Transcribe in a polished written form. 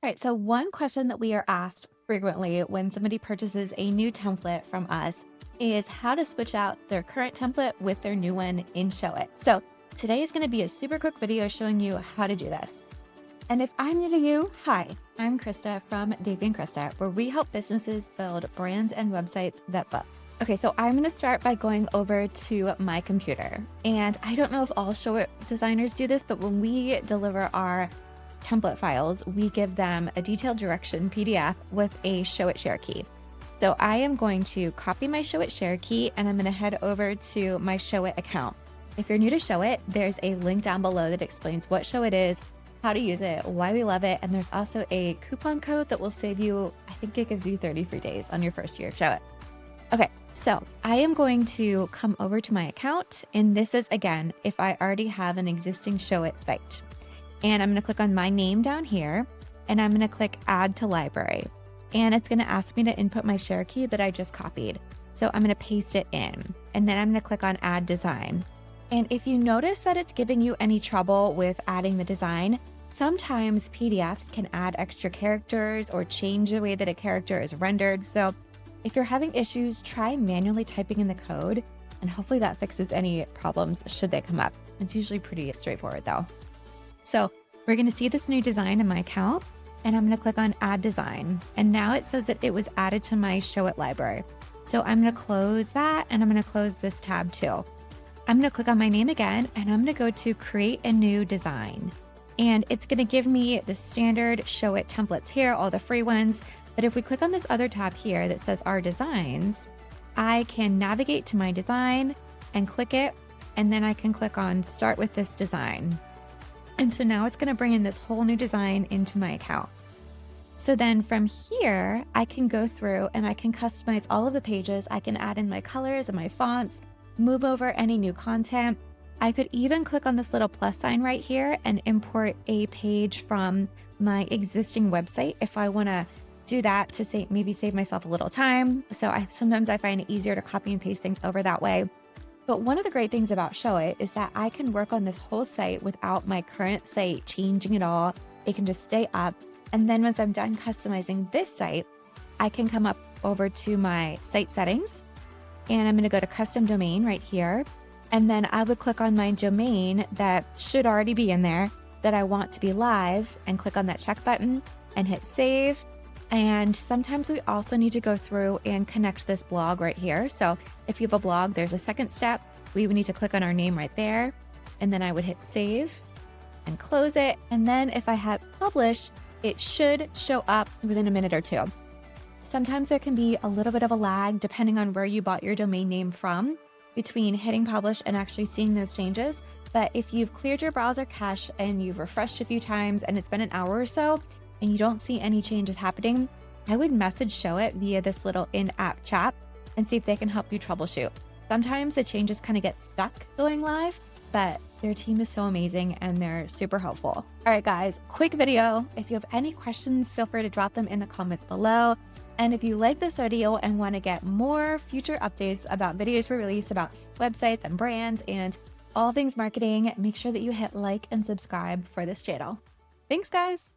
All right, so one question that we are asked frequently when somebody purchases a new template from us is how to switch out their current template with their new one in Showit. So today is going to be a super quick video showing you how to do this. And if I'm new to you, hi, I'm Krista from Davey Krista, where we help businesses build brands and websites that book. Okay, so I'm going to start by going over to my computer. And I don't know if all Showit designers do this, but when we deliver our template files, we give them a detailed direction PDF with a Showit Share Key. So I am going to copy my Showit Share Key and I'm going to head over to my Showit account. If you're new to Showit, there's a link down below that explains what Showit is, how to use it, why we love it, and there's also a coupon code that will save you, I think it gives you 30 free days on your first year of Showit. Okay, so I am going to come over to my account, and this is, again, if I already have an existing Showit site. And I'm going to click on my name down here, and I'm going to click Add to Library. And it's going to ask me to input my share key that I just copied. So I'm going to paste it in, and then I'm going to click on Add Design. And if you notice that it's giving you any trouble with adding the design, sometimes PDFs can add extra characters or change the way that a character is rendered. So if you're having issues, try manually typing in the code, and hopefully that fixes any problems should they come up. It's usually pretty straightforward though. So we're going to see this new design in my account, and I'm going to click on Add Design. And now it says that it was added to my Showit library. So I'm going to close that, and I'm going to close this tab too. I'm going to click on my name again, and I'm going to go to Create a New Design. And it's going to give me the standard Showit templates here, all the free ones. But if we click on this other tab here that says Our Designs, I can navigate to my design and click it, and then I can click on Start with this design. And so now it's going to bring in this whole new design into my account. So then from here, I can go through and I can customize all of the pages. I can add in my colors and my fonts, move over any new content. I could even click on this little plus sign right here and import a page from my existing website if I want to do that to maybe save myself a little time. So sometimes I find it easier to copy and paste things over that way. But one of the great things about Showit is that I can work on this whole site without my current site changing at all. It can just stay up. And then once I'm done customizing this site, I can come up over to my site settings, and I'm going to go to custom domain right here. And then I would click on my domain that should already be in there that I want to be live, and click on that check button and hit save. And sometimes we also need to go through and connect this blog right here. So if you have a blog, there's a second step. We would need to click on our name right there. And then I would hit save and close it. And then if I hit publish, it should show up within a minute or two. Sometimes there can be a little bit of a lag depending on where you bought your domain name from between hitting publish and actually seeing those changes. But if you've cleared your browser cache and you've refreshed a few times and it's been an hour or so, and you don't see any changes happening, I would message Showit via this little in-app chat and see if they can help you troubleshoot. Sometimes the changes kind of get stuck going live, but their team is so amazing and they're super helpful. All right, guys, quick video. If you have any questions, feel free to drop them in the comments below. And if you like this video and want to get more future updates about videos we release about websites and brands and all things marketing, make sure that you hit like and subscribe for this channel. Thanks, guys.